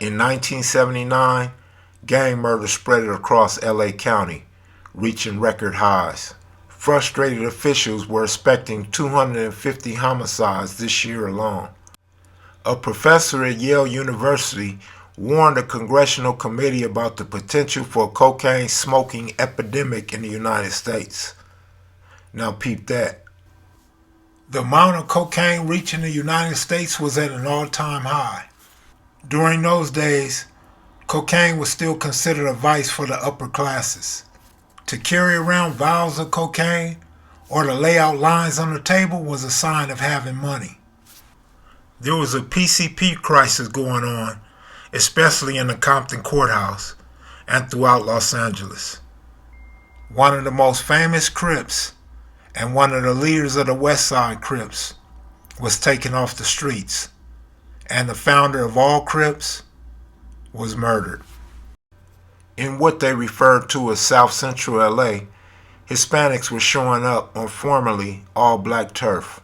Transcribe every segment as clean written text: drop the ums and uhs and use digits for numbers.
In 1979, gang murder spread across L.A. County, reaching record highs. Frustrated officials were expecting 250 homicides this year alone. A professor at Yale University warned a congressional committee about the potential for a cocaine smoking epidemic in the United States. Now peep that. The amount of cocaine reaching the United States was at an all-time high. During those days, cocaine was still considered a vice for the upper classes. To carry around vials of cocaine or to lay out lines on the table was a sign of having money. There was a PCP crisis going on, especially in the Compton courthouse and throughout Los Angeles. One of the most famous Crips and one of the leaders of the West Side Crips was taken off the streets, and the founder of all Crips was murdered. In what they referred to as South Central L.A., Hispanics were showing up on formerly all-black turf.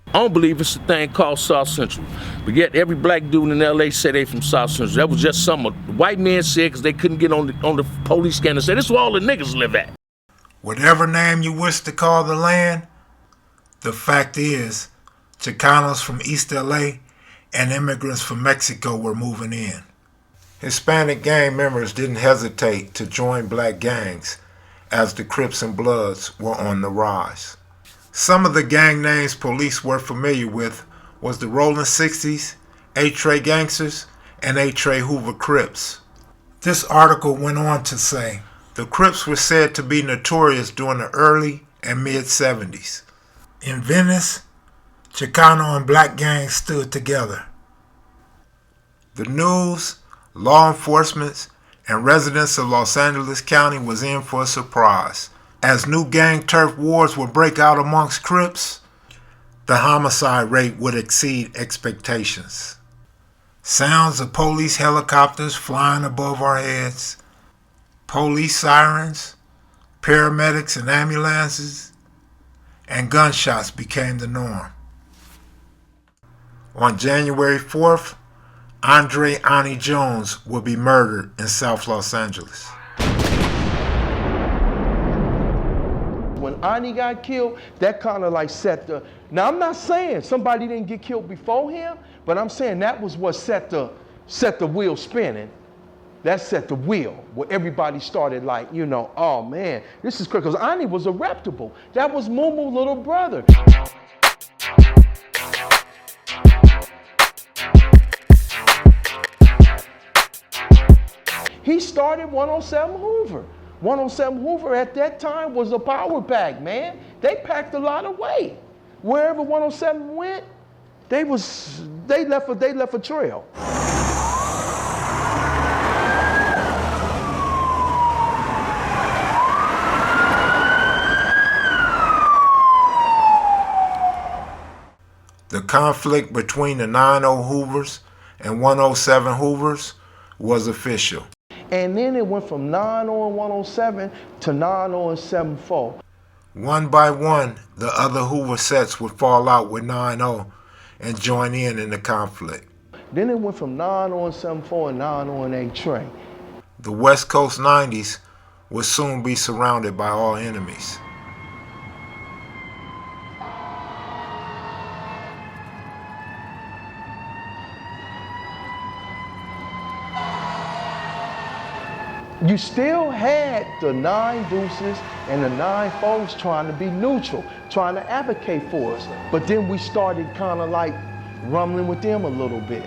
I don't believe it's a thing called South Central. But yet every black dude in L.A. said they from South Central. That was just something the white men said because they couldn't get on the police scanner and say, this is where all the niggas live at. Whatever name you wish to call the land, the fact is, Chicanos from East L.A. and immigrants from Mexico were moving in. Hispanic gang members didn't hesitate to join black gangs as the Crips and Bloods were on the rise. Some of the gang names police were familiar with was the Rolling 60s, Atria Gangsters, and Atria Hoover Crips. This article went on to say, the Crips were said to be notorious during the early and mid-70s. In Venice, Chicano and black gangs stood together. The news, law enforcement, and residents of Los Angeles County was in for a surprise. As new gang turf wars would break out amongst Crips, the homicide rate would exceed expectations. Sounds of police helicopters flying above our heads, police sirens, paramedics and ambulances, and gunshots became the norm. On January 4th, Andre Ani Jones will be murdered in South Los Angeles. When Ani got killed, that kind of like set the... Now, I'm not saying somebody didn't get killed before him, but I'm saying that was what set the wheel spinning. That set the wheel where everybody started like, you know, oh man, this is crazy. Because Ani was a reputable. That was Moo little brother. He started 107 Hoover. 107 Hoover at that time was a power pack, man. They packed a lot of weight. Wherever 107 went, they left a trail. The conflict between the 90 Hoovers and 107 Hoovers was official. And then it went from 90 and 107 to 90 and 74. One by one, the other Hoover sets would fall out with 90 and join in the conflict. Then it went from 90 and 74 and 90 and 8 train. The West Coast 90s would soon be surrounded by all enemies. You still had the 9 Deuces and the 9 folks trying to be neutral, trying to advocate for us. But then we started kind of like rumbling with them a little bit.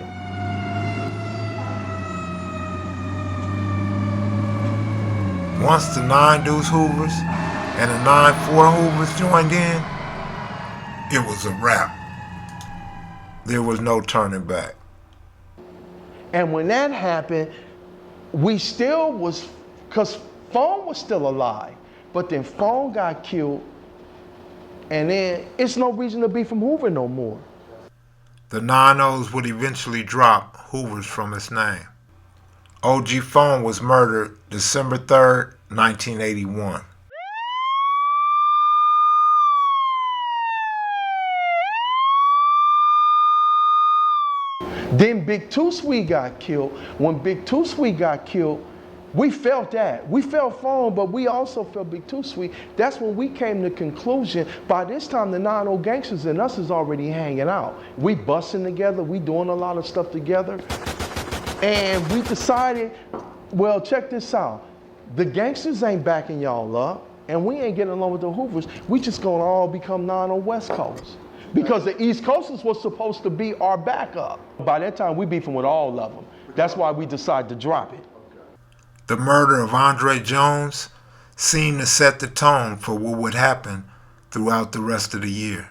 Once the 9 Deuce Hoovers and the 9-4 Hoovers joined in, it was a wrap. There was no turning back. And when that happened, we still was, because Phone was still alive, but then Phone got killed, and then it's no reason to be from Hoover no more. The 9-0s would eventually drop Hoovers from its name. OG Phone was murdered December 3rd, 1981. Then Big Two Sweet got killed. When Big Two Sweet got killed, we felt that. We felt for him, but we also felt Big Two Sweet. That's when we came to the conclusion, by this time the 9-0 gangsters and us is already hanging out. We busting together, we doing a lot of stuff together. And we decided, well, check this out. The gangsters ain't backing y'all up, and we ain't getting along with the Hoovers. We just gonna all become 9-0 West Coast. Because the East Coasters was supposed to be our backup. By that time, we beefing with all of them. That's why we decided to drop it. The murder of Andre Jones seemed to set the tone for what would happen throughout the rest of the year.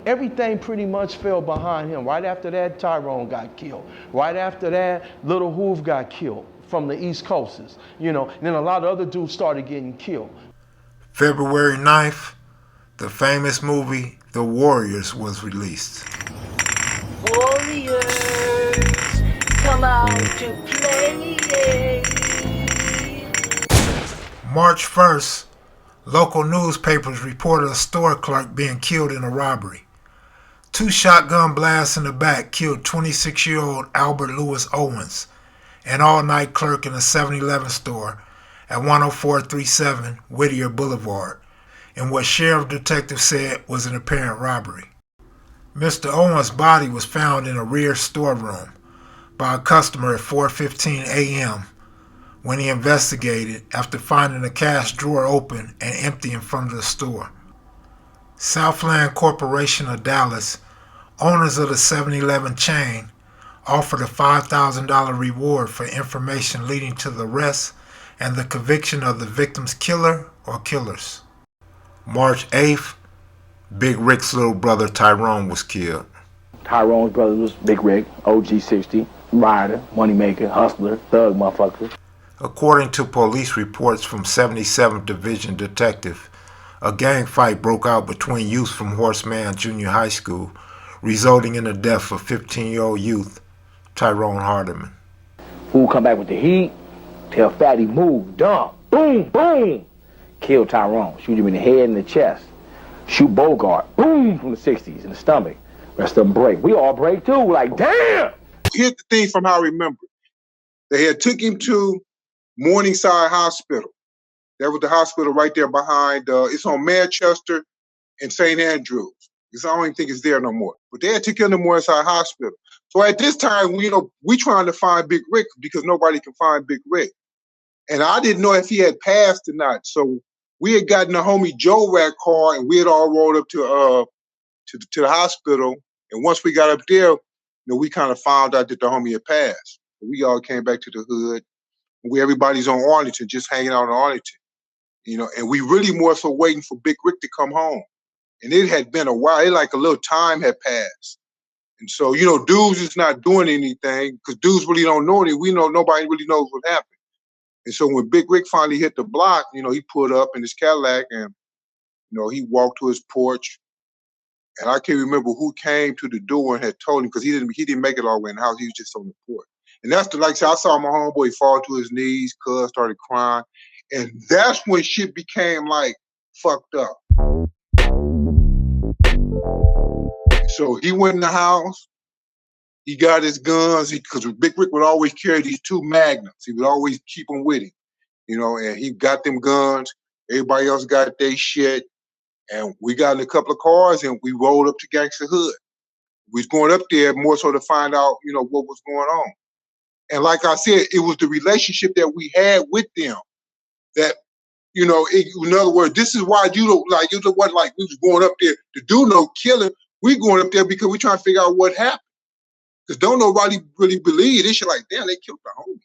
Everything pretty much fell behind him. Right after that, Tyrone got killed. Right after that, Little Hoove got killed from the East Coasters. And then a lot of other dudes started getting killed. February 9th, the famous movie The Warriors was released. Warriors, come out to play. March 1st, local newspapers reported a store clerk being killed in a robbery. 2 shotgun blasts in the back killed 26-year-old Albert Lewis Owens, an all-night clerk in a 7-Eleven store at 10437 Whittier Boulevard, in what sheriff detectives said was an apparent robbery. Mr. Owens' body was found in a rear storeroom by a customer at 4:15 a.m. when he investigated after finding a cash drawer open and empty in front of the store. Southland Corporation of Dallas, owners of the 7-Eleven chain, offered a $5,000 reward for information leading to the arrest and the conviction of the victim's killer or killers. March 8th, Big Rick's little brother Tyrone was killed. Tyrone's brother was Big Rick, OG 60, rider, moneymaker, hustler, thug motherfucker. According to police reports from 77th Division Detective, a gang fight broke out between youths from Horseman Junior High School, resulting in the death of 15-year-old youth Tyrone Hardiman. Who come back with the heat, tell Fatty move, dump, boom, boom. Kill Tyrone, shoot him in the head and the chest. Shoot Bogart, boom, from the 60s in the stomach. Rest of them break. We all break too, like damn. Here's the thing from how I remember it. They had took him to Morningside Hospital. That was the hospital right there behind, it's on Manchester and St. Andrews. Because I don't even think it's there no more. But they had took him to Morningside Hospital. So at this time, we trying to find Big Rick because nobody can find Big Rick. And I didn't know if he had passed or not. So we had gotten a homie Joe Rat car and we had all rolled up to the hospital. And once we got up there, we kind of found out that the homie had passed. We all came back to the hood. Everybody's on Arlington, just hanging out on Arlington. And we really more so waiting for Big Rick to come home. And it had been a while. It like a little time had passed. And so, dudes is not doing anything because dudes really don't know anything. We know nobody really knows what happened. And so when Big Rick finally hit the block, he pulled up in his Cadillac and, he walked to his porch. And I can't remember who came to the door and had told him because he didn't make it all the way in the house. He was just on the porch. And that's like I said, I saw my homeboy fall to his knees, cuz started crying. And that's when shit became like fucked up. So he went in the house. He got his guns because Big Rick would always carry these 2 magnums. He would always keep them with him, and he got them guns. Everybody else got their shit. And we got in a couple of cars and we rolled up to Gangsta Hood. We was going up there more so to find out, what was going on. And like I said, it was the relationship that we had with them that, in other words, this is why you don't like, it wasn't like we was going up there to do no killing. We going up there because we trying to figure out what happened. Because don't nobody really believe this shit like, damn, they killed the homie.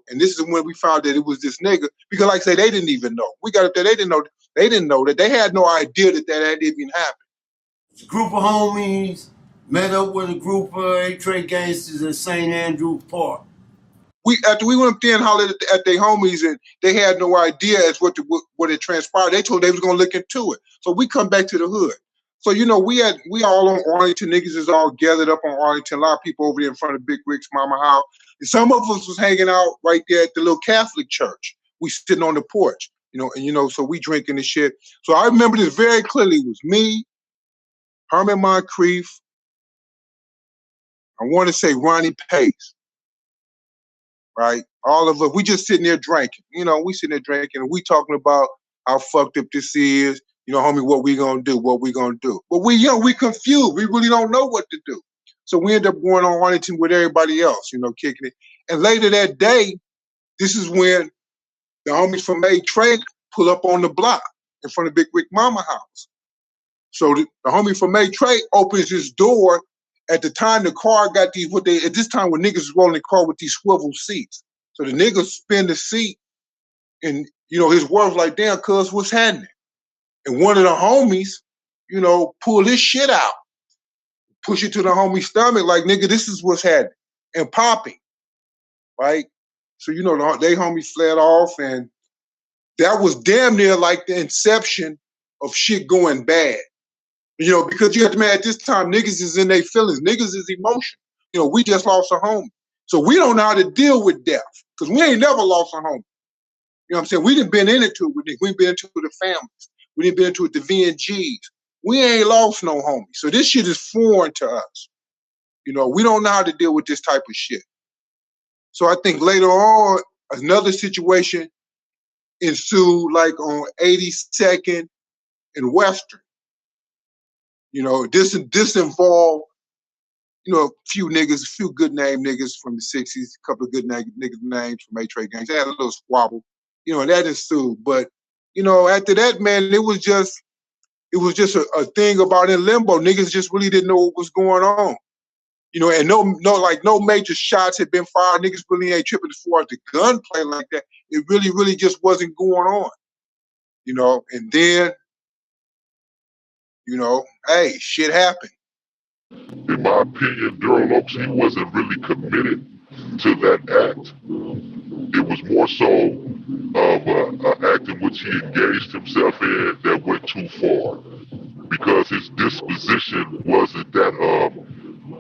And this is when we found that it was this nigga. Because like I say, they didn't even know. We got up there, they didn't know that. They had no idea that had even happened. A group of homies met up with a group of Atria gangsters at St. Andrews Park. After we went up there and hollered at their homies, and they had no idea as what had transpired. They told they was gonna look into it. So we come back to the hood. So we all on Arlington. Niggas is all gathered up on Arlington. A lot of people over there in front of Big Rick's mama house. And some of us was hanging out right there at the little Catholic church. We sitting on the porch, so we drinking the shit. So I remember this very clearly. It was me, Herman Moncrief, I want to say Ronnie Pace, right? All of us, we just sitting there drinking. We sitting there drinking and we talking about how fucked up this is. Homie, what we gonna do? What we gonna do? But we confused. We really don't know what to do. So we end up going on Arlington with everybody else, kicking it. And later that day, this is when the homies from Atria pull up on the block in front of Big Rick Mama house. So the homie from Atria opens his door. At the time, the car got these, at this time when niggas was rolling the car with these swivel seats. So the niggas spin the seat and, his wife's like, damn, cuz, what's happening? And one of the homies, pull his shit out, push it to the homie's stomach like, nigga, this is what's happening. And popping, right? So, they homies fled off and that was damn near like the inception of shit going bad. Because you have to imagine at this time, niggas is in their feelings. Niggas is emotion. We just lost a homie. So we don't know how to deal with death because we ain't never lost a homie. You know what I'm saying? We done been into it with niggas. We done been into it with the families. We done been into it with the VNGs. We ain't lost no homie. So this shit is foreign to us. We don't know how to deal with this type of shit. So I think later on, another situation ensued like on 82nd and Western. This involved, a few good name niggas from the 60s, a couple of good niggas names from Atria Gangs. They had a little squabble, and that ensued. But, after that, man, it was just a thing about in limbo. Niggas just really didn't know what was going on. And no major shots had been fired. Niggas really ain't tripping as far as the gunplay like that. It really, really just wasn't going on. And then, hey, shit happened. In my opinion, Darryl Oaks, he wasn't really committed to that act. It was more so of an act in which he engaged himself in that went too far. Because his disposition wasn't that of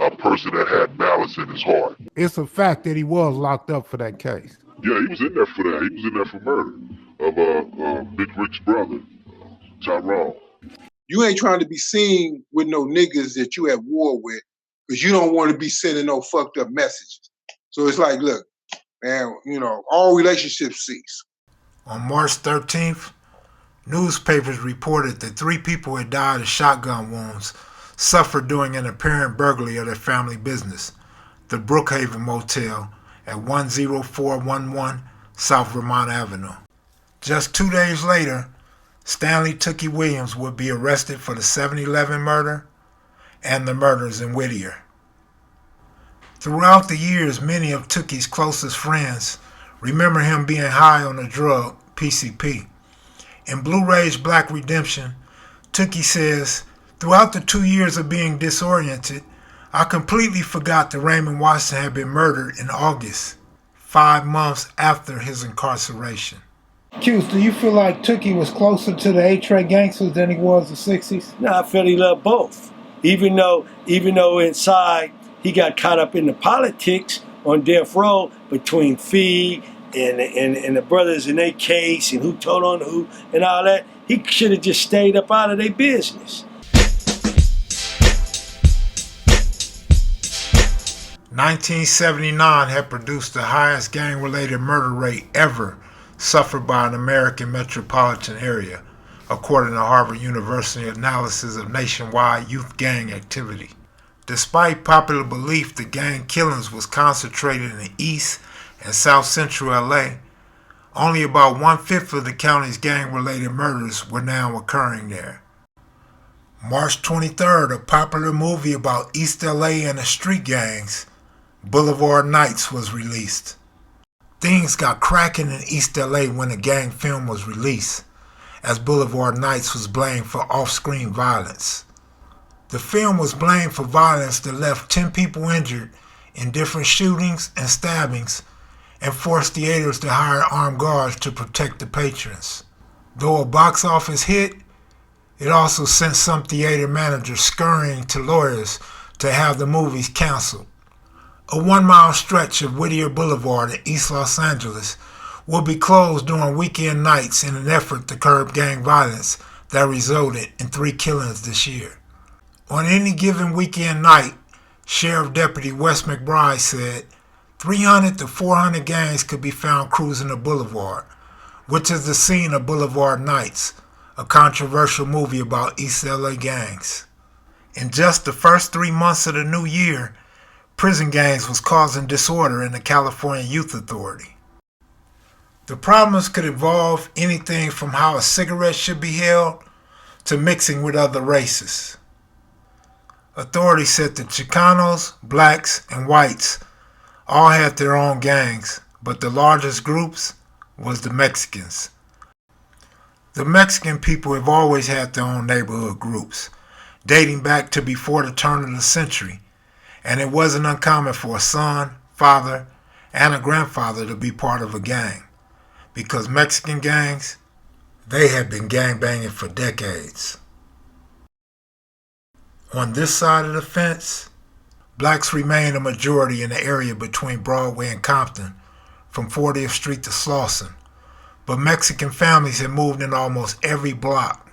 a person that had malice in his heart. It's a fact that he was locked up for that case. Yeah, he was in there for that. He was in there for murder of Big Rick's brother, Tyrone. You ain't trying to be seen with no niggas that you at war with because you don't want to be sending no fucked up messages. So it's like, look, man, all relationships cease. On March 13th, newspapers reported that 3 people had died of shotgun wounds suffered during an apparent burglary of their family business, the Brookhaven Motel at 10411 South Vermont Avenue. Just 2 days later, Stanley Tookie Williams would be arrested for the 7-Eleven murder and the murders in Whittier. Throughout the years, many of Tookie's closest friends remember him being high on the drug PCP. In Blu-ray's Black Redemption, Tookie says, "Throughout the 2 years of being disoriented, I completely forgot that Raymond Watson had been murdered in August, 5 months after his incarceration." Q's, do you feel like Tookie was closer to the Atria gangsters than he was the 60s? No, I feel he loved both. Even though inside he got caught up in the politics on death row between Fee and the brothers in their case and who told on who and all that, he should have just stayed up out of their business. 1979 had produced the highest gang-related murder rate ever suffered by an American metropolitan area, according to Harvard University analysis of nationwide youth gang activity. Despite popular belief that gang killings was concentrated in the East and South Central L.A., only about 1/5 of the county's gang-related murders were now occurring there. March 23rd, a popular movie about East L.A. and the street gangs, Boulevard Knights, was released. Things got cracking in East L.A. when the gang film was released, as Boulevard Knights was blamed for off-screen violence. The film was blamed for violence that left 10 people injured in different shootings and stabbings and forced theaters to hire armed guards to protect the patrons. Though a box office hit, it also sent some theater managers scurrying to lawyers to have the movies canceled. A 1-mile stretch of Whittier Boulevard in East Los Angeles will be closed during weekend nights in an effort to curb gang violence that resulted in 3 killings this year. On any given weekend night, Sheriff Deputy Wes McBride said 300 to 400 gangs could be found cruising the boulevard, which is the scene of Boulevard Knights, a controversial movie about East LA gangs. In just the first 3 months of the new year, prison gangs was causing disorder in the California Youth Authority. The problems could involve anything from how a cigarette should be held to mixing with other races. Authorities said that Chicanos, blacks, and whites all had their own gangs, but the largest groups was the Mexicans. The Mexican people have always had their own neighborhood groups, dating back to before the turn of the century, and it wasn't uncommon for a son, father, and a grandfather to be part of a gang, because Mexican gangs, they had been gangbanging for decades. On this side of the fence, blacks remain a majority in the area between Broadway and Compton, from 40th Street to Slauson, but Mexican families have moved in almost every block.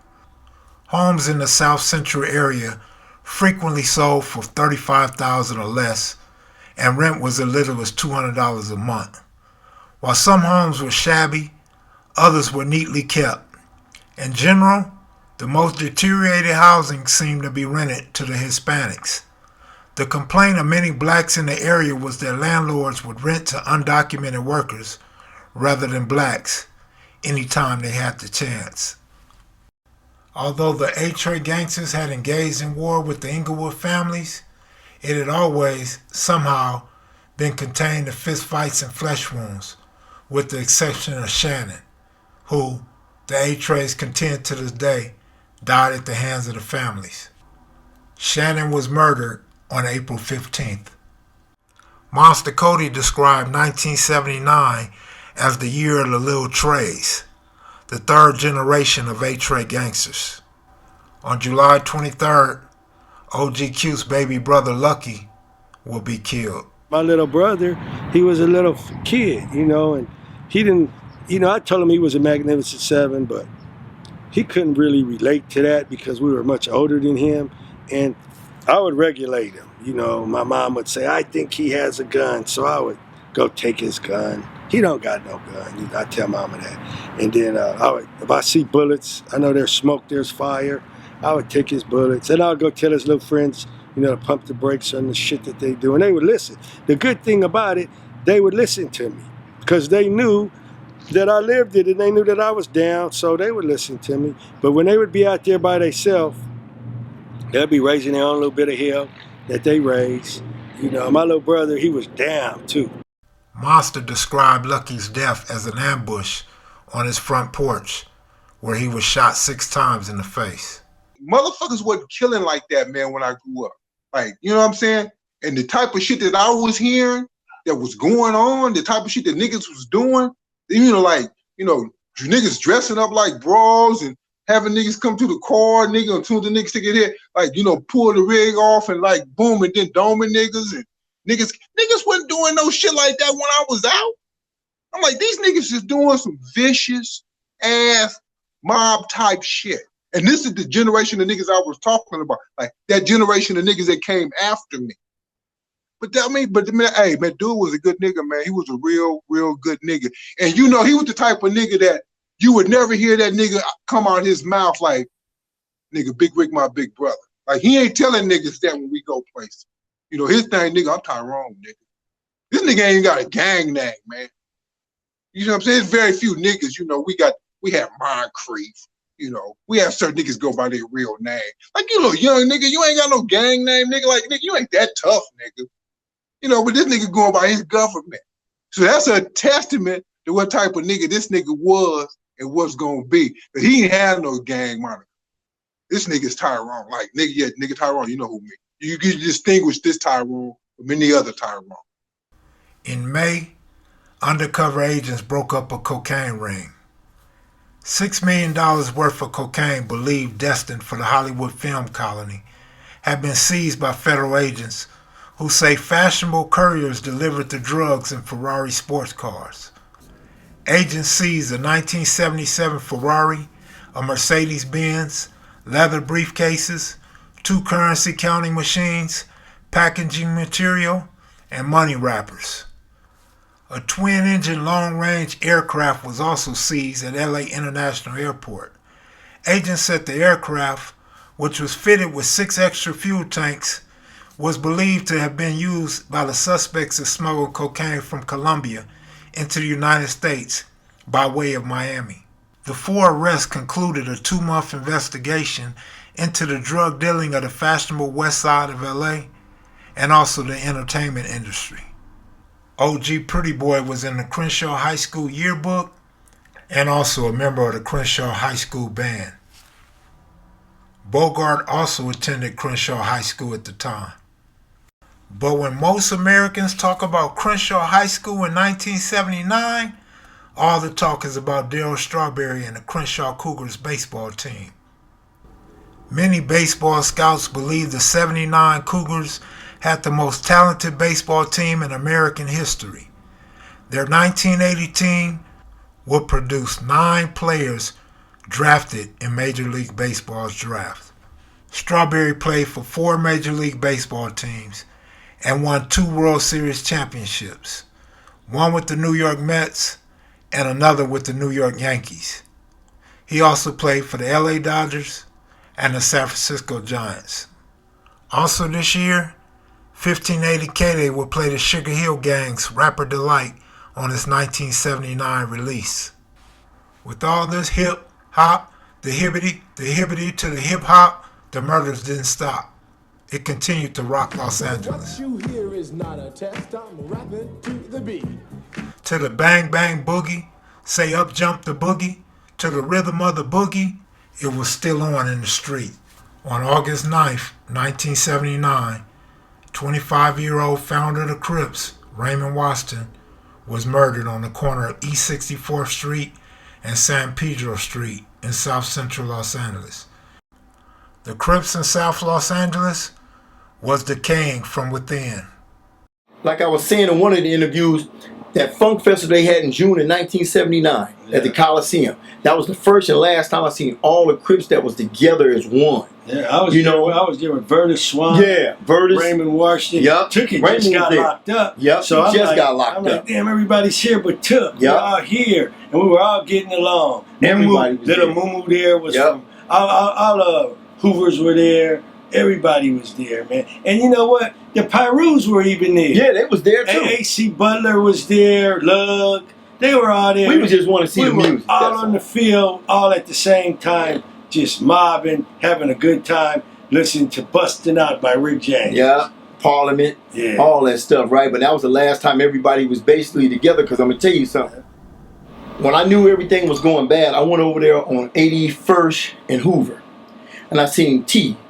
Homes in the South Central area frequently sold for $35,000 or less, and rent was as little as $200 a month. While some homes were shabby, others were neatly kept. In general, the most deteriorated housing seemed to be rented to the Hispanics. The complaint of many blacks in the area was that landlords would rent to undocumented workers rather than blacks anytime they had the chance. Although the Atria gangsters had engaged in war with the Inglewood families, it had always, somehow, been contained to fistfights and flesh wounds, with the exception of Shannon, who, the Atrias contend to this day, died at the hands of the families. Shannon was murdered on April 15th. Monster Cody described 1979 as the year of the Little Trays, the third generation of Atria gangsters. On July 23rd, O.G. Cute's baby brother Lucky will be killed. My little brother, he was a little kid, and he didn't, I told him he was a Magnificent Seven, but he couldn't really relate to that because we were much older than him, and I would regulate him. My mom would say, I think he has a gun, so I would go take his gun. He don't got no gun. I tell mama that. And then if I see bullets, I know there's smoke, there's fire, I would take his bullets, and I would go tell his little friends, to pump the brakes on the shit that they do, and they would listen. The good thing about it, they would listen to me because they knew that I lived it, and they knew that I was down, so they would listen to me. But when they would be out there by themselves, they'd be raising their own little bit of hell that they raised. My little brother, he was down too. Monster described Lucky's death as an ambush on his front porch, where he was shot 6 times in the face. Motherfuckers wasn't killing like that, man, when I grew up. Like, you know what I'm saying? And the type of shit that I was hearing that was going on, the type of shit that niggas was doing, niggas dressing up like bras and having niggas come to the car, nigga, until the niggas take it here, pull the rig off and boom, and then doming niggas, and niggas wasn't doing no shit like that when I was out. I'm like, these niggas is doing some vicious ass mob type shit. And this is the generation of niggas I was talking about, like that generation of niggas that came after me. But hey, man, dude was a good nigga, man. He was a real, real good nigga. And he was the type of nigga that you would never hear that nigga come out of his mouth like, nigga, Big Rick, my big brother. Like, he ain't telling niggas that when we go places. His thing, nigga, I'm Tyrone, nigga. This nigga ain't got a gang name, man. You know what I'm saying? There's very few niggas, we have Moncrief. We have certain niggas go by their real name. Like, you little young nigga, you ain't got no gang name, nigga. Like, nigga, you ain't that tough, nigga. But this nigga going by his government. So that's a testament to what type of nigga this nigga was and what's gonna be. But he ain't had no gang moniker. This nigga's Tyrone. Like, nigga Tyrone, you know who me. You can distinguish this Tyrone from any other Tyrone. In May, undercover agents broke up a cocaine ring. $6 million worth of cocaine believed destined for the Hollywood film colony had been seized by federal agents who say fashionable couriers delivered the drugs in Ferrari sports cars. Agents seized a 1977 Ferrari, a Mercedes-Benz, leather briefcases, 2 currency counting machines, packaging material, and money wrappers. A twin-engine long-range aircraft was also seized at LA International Airport. Agents said the aircraft, which was fitted with 6 extra fuel tanks, was believed to have been used by the suspects to smuggle cocaine from Colombia into the United States by way of Miami. The 4 arrests concluded a 2-month investigation into the drug dealing of the fashionable west side of LA and also the entertainment industry. OG Pretty Boy was in the Crenshaw High School yearbook and also a member of the Crenshaw High School band. Bogart also attended Crenshaw High School at the time. But when most Americans talk about Crenshaw High School in 1979, all the talk is about Darryl Strawberry and the Crenshaw Cougars baseball team. Many baseball scouts believe the 79 Cougars had the most talented baseball team in American history. Their 1980 team would produce 9 players drafted in Major League Baseball's draft. Strawberry played for 4 Major League Baseball teams and won 2 World Series championships, one with the New York Mets and another with the New York Yankees. He also played for the LA Dodgers and the San Francisco Giants. Also this year, 1580 K-Day will play the Sugar Hill Gang's Rapper Delight on its 1979 release. With all this hip hop, the hibbity to the hip hop, the murders didn't stop. It continued to rock Los Angeles. What you hear is not a test, I'm rapping to the beat. To the bang bang boogie, say up jump the boogie, to the rhythm of the boogie, it was still on in the street. On August 9th, 1979, 25-year-old founder of the Crips, Raymond Watson, was murdered on the corner of East 64th Street and San Pedro Street in South Central Los Angeles. The Crips in South Los Angeles was decaying from within. Like I was saying in one of the interviews, that funk festival they had in June of 1979 at the Coliseum. That was the first and last time I seen all the Crips that was together as one. Yeah, I was there with Vertus Swan. Yeah, Vertus. Raymond Watson. Yep. Took it Raymond just got there. locked up. Yep, So he I'm just like, got locked I'm up. like, damn, everybody's here but Took. Yep. We're all here, and we were all getting along. Everybody was Little there. Moo there was Yep. from all Hoovers were there. Everybody was there, man. And you know what? The Pyrus were even there. Yeah, they was there too. A.C. Butler was there. Lug. They were all there. We just want to see the were music. all that's on the field, all at the same time, just mobbing, having a good time, listening to Bustin' Out by Rick James. Yeah, Parliament, Yeah. all that stuff, right? But that was the last time everybody was basically together, because I'm going to tell you something. When I knew everything was going bad, I went over there on 81st and Hoover. And I seen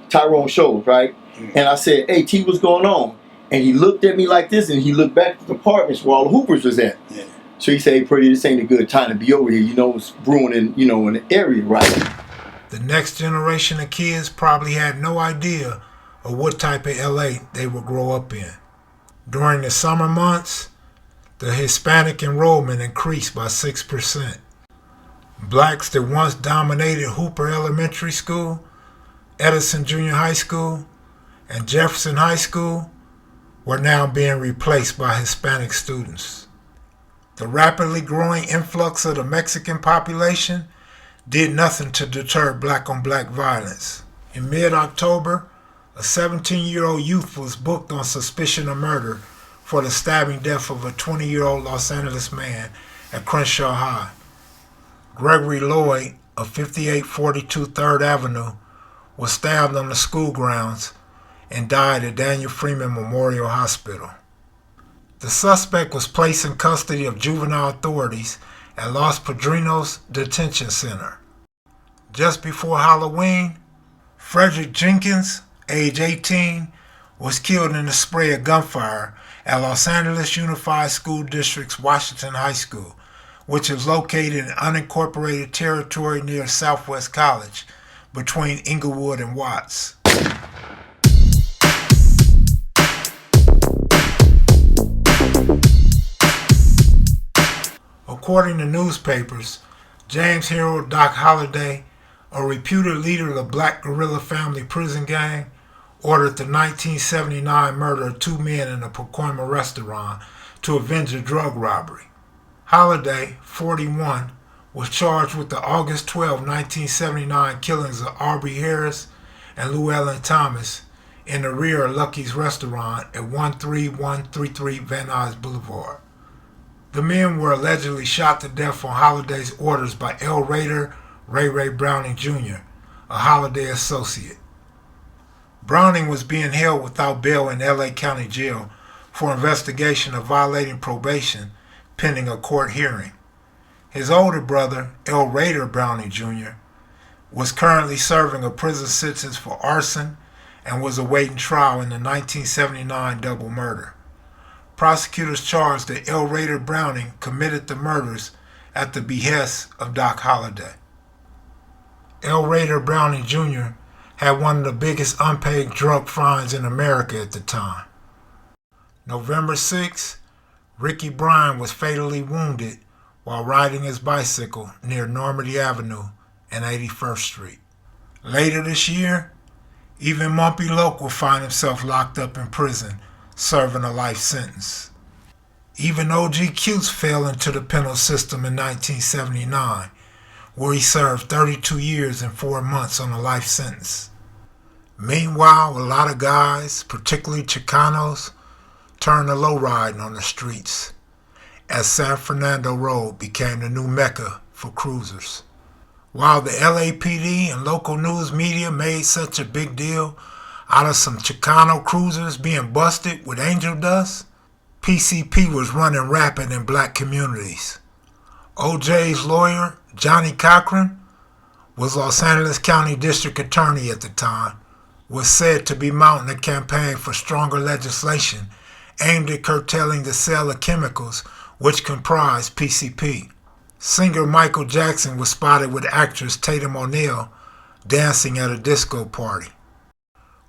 Tyrone shows, right? And I said, hey, T, what's going on? And he looked at me like this, and he looked back at the apartments where all the Hoovers was at. Yeah. So he said, hey, pretty, this ain't a good time to be over here. You know, it's brewing in, in the area, right? The next generation of kids probably had no idea of what type of LA they would grow up in. During the summer months, the Hispanic enrollment increased by 6%. Blacks that once dominated Hooper Elementary School, Edison Junior High School, and Jefferson High School were now being replaced by Hispanic students. The rapidly growing influx of the Mexican population did nothing to deter black-on-black violence. In mid-October, a 17-year-old youth was booked on suspicion of murder for the stabbing death of a 20-year-old Los Angeles man at Crenshaw High. Gregory Lloyd of 5842 3rd Avenue was stabbed on the school grounds and died at Daniel Freeman Memorial Hospital. The suspect was placed in custody of juvenile authorities at Los Padrinos Detention Center. Just before Halloween, Frederick Jenkins, age 18, was killed in a spray of gunfire at Los Angeles Unified School District's Washington High School, which is located in unincorporated territory near Southwest College, between Inglewood and Watts. According to newspapers, James Harold Doc Holliday, a reputed leader of the Black Guerrilla family prison gang, ordered the 1979 murder of two men in a Pacoima restaurant to avenge a drug robbery. Holiday, 41, was charged with the August 12, 1979 killings of Aubrey Harris and Llewellyn Thomas in the rear of Lucky's restaurant at 13133 Van Nuys Boulevard. The men were allegedly shot to death on Holiday's orders by L. Raider Ray Ray Browning Jr., a Holiday associate. Browning was being held without bail in L.A. County Jail for investigation of violating probation pending a court hearing. His older brother, L. Raider Browning Jr., was currently serving a prison sentence for arson and was awaiting trial in the 1979 double murder. Prosecutors charged that L. Raider Browning committed the murders at the behest of Doc Holliday. L. Raider Browning Jr. had one of the biggest unpaid drug fines in America at the time. November 6, Ricky Bryan was fatally wounded while riding his bicycle near Normandy Avenue and 81st Street. Later this year, even Mumpy Loke will find himself locked up in prison, serving a life sentence. Even O.G. Cutes fell into the penal system in 1979, where he served 32 years and 4 months on a life sentence. Meanwhile, a lot of guys, particularly Chicanos, turned to lowriding on the streets, as San Fernando Road became the new mecca for cruisers. While the LAPD and local news media made such a big deal out of some Chicano cruisers being busted with angel dust, PCP was running rapid in black communities. OJ's lawyer, Johnny Cochran, was Los Angeles County District Attorney at the time, was said to be mounting a campaign for stronger legislation aimed at curtailing the sale of chemicals which comprise PCP. Singer Michael Jackson was spotted with actress Tatum O'Neal dancing at a disco party.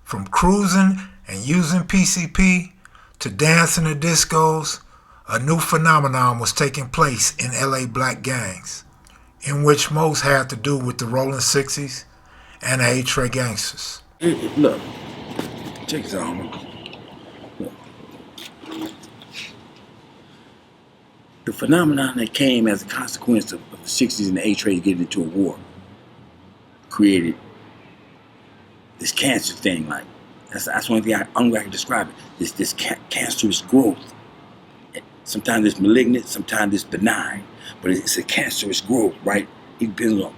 From cruising and using PCP to dancing at discos, a new phenomenon was taking place in LA black gangs, in which most had to do with the Rolling 60s and the Atria gangsters. Look, check this out, homie. Look. The phenomenon that came as a consequence of the 60s and the Atria getting into a war created this cancer thing. Like that's one thing only way I can describe it. This cancerous growth. Sometimes it's malignant, sometimes it's benign, but it's a cancerous growth, right? It depends on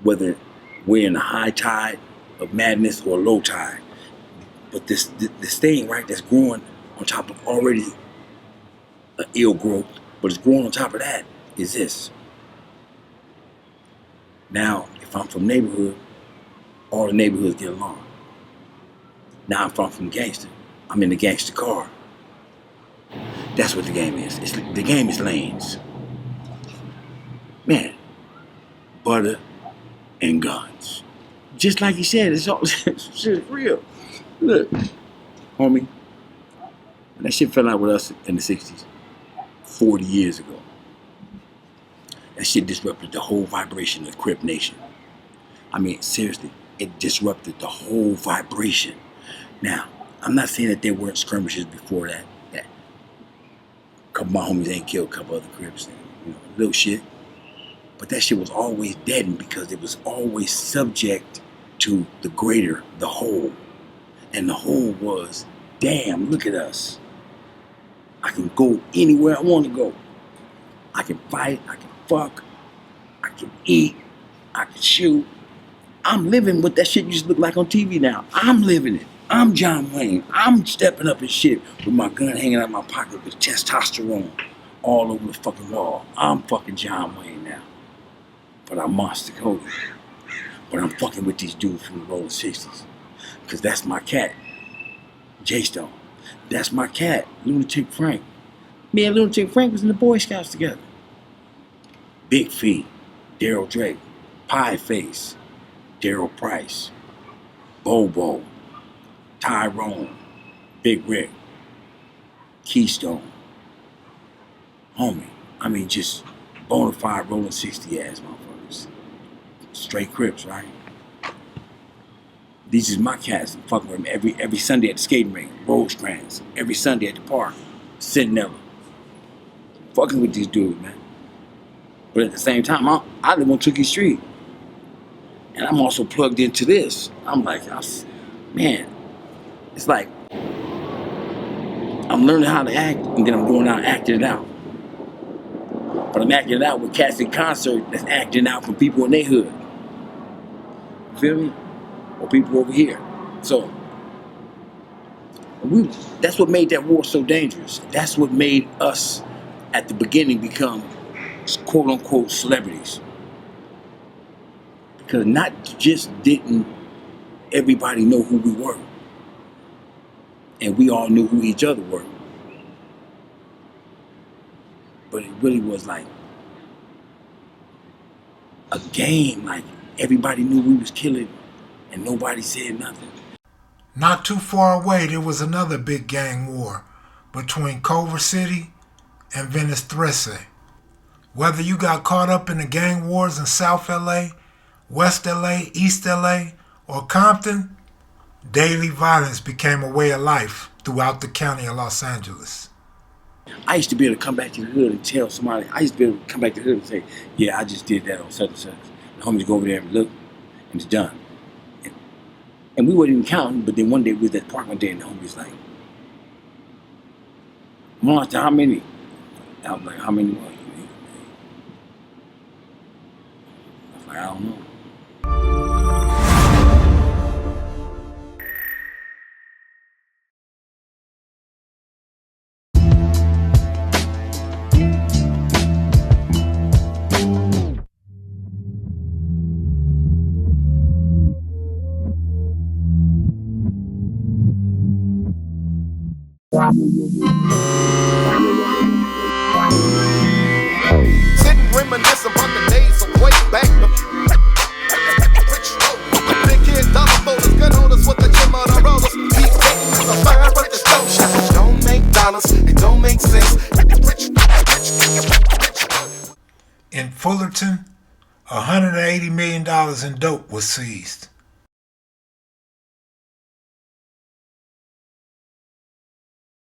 whether we're in a high tide of madness or a low tide. But this thing, right, that's growing on top of already an ill growth, but it's growing on top of that is this. Now, if I'm from neighborhood, all the neighborhoods get along. Now if I'm from gangster, I'm in the gangster car. That's what the game is. The game is lanes. Man, butter and guns. Just like he said, it's all shit real. Look, homie, that shit fell out with us in the 60s, 40 years ago. That shit disrupted the whole vibration of Crip Nation. I mean, seriously, it disrupted the whole vibration. Now, I'm not saying that there weren't skirmishes before that. A couple of my homies ain't killed a couple other Crips, little shit. But that shit was always deadened because it was always subject to the greater, the whole. And the whole was, damn, look at us. I can go anywhere I want to go. I can fight, I can fuck, I can eat, I can shoot. I'm living what that shit used to look like on TV now. I'm living it. I'm John Wayne. I'm stepping up and shit with my gun hanging out of my pocket with testosterone all over the fucking wall. I'm fucking John Wayne now. But I'm Monster Cody. But I'm fucking with these dudes from the Rolling 60s. Because that's my cat. J-Stone. That's my cat, Lunatic Frank. Me and Lunatic Frank was in the Boy Scouts together. Big Fee, Daryl Drake, Pie Face, Daryl Price, Bobo, Tyrone, Big Rick, Keystone. Homie, I mean just bona fide Rolling 60 ass motherfuckers. Straight Crips, right? These is my cats. I'm fucking with them every Sunday at the skating rink, Rosecrans. Every Sunday at the park, Sentinel. Fucking with these dudes, man. But at the same time, I live on Tookie Street. And I'm also plugged into this. I'm like, man, it's like I'm learning how to act, and then I'm going out and acting it out. But I'm acting it out with cats in concert that's acting out for people in their hood. You feel me? Or people over here. So that's what made that war so dangerous. That's what made us at the beginning become quote unquote celebrities. Because not just didn't everybody know who we were, and we all knew who each other were, but it really was like a game. Like everybody knew we was killing and nobody said nothing. Not too far away, there was another big gang war between Culver City and Venice Threse. Whether you got caught up in the gang wars in South L.A., West L.A., East L.A., or Compton, daily violence became a way of life throughout the county of Los Angeles. I used to be able to come back to the hood and tell somebody, I used to be able to come back to the hood and say, yeah, I just did that on such and such. The homies go over there and look, and it's done. And we weren't even counting, but then one day we was at the park one day and the homies like, Monster, how many? I was like, how many more? I was like, I don't know. Sitting reminiscing about the days of way back. Big kid dollar folders, gun holders with the gym on the rollers. Keep taking the fire, but the dope shots don't make dollars. It don't make sense. In Fullerton, $180 million in dope was seized.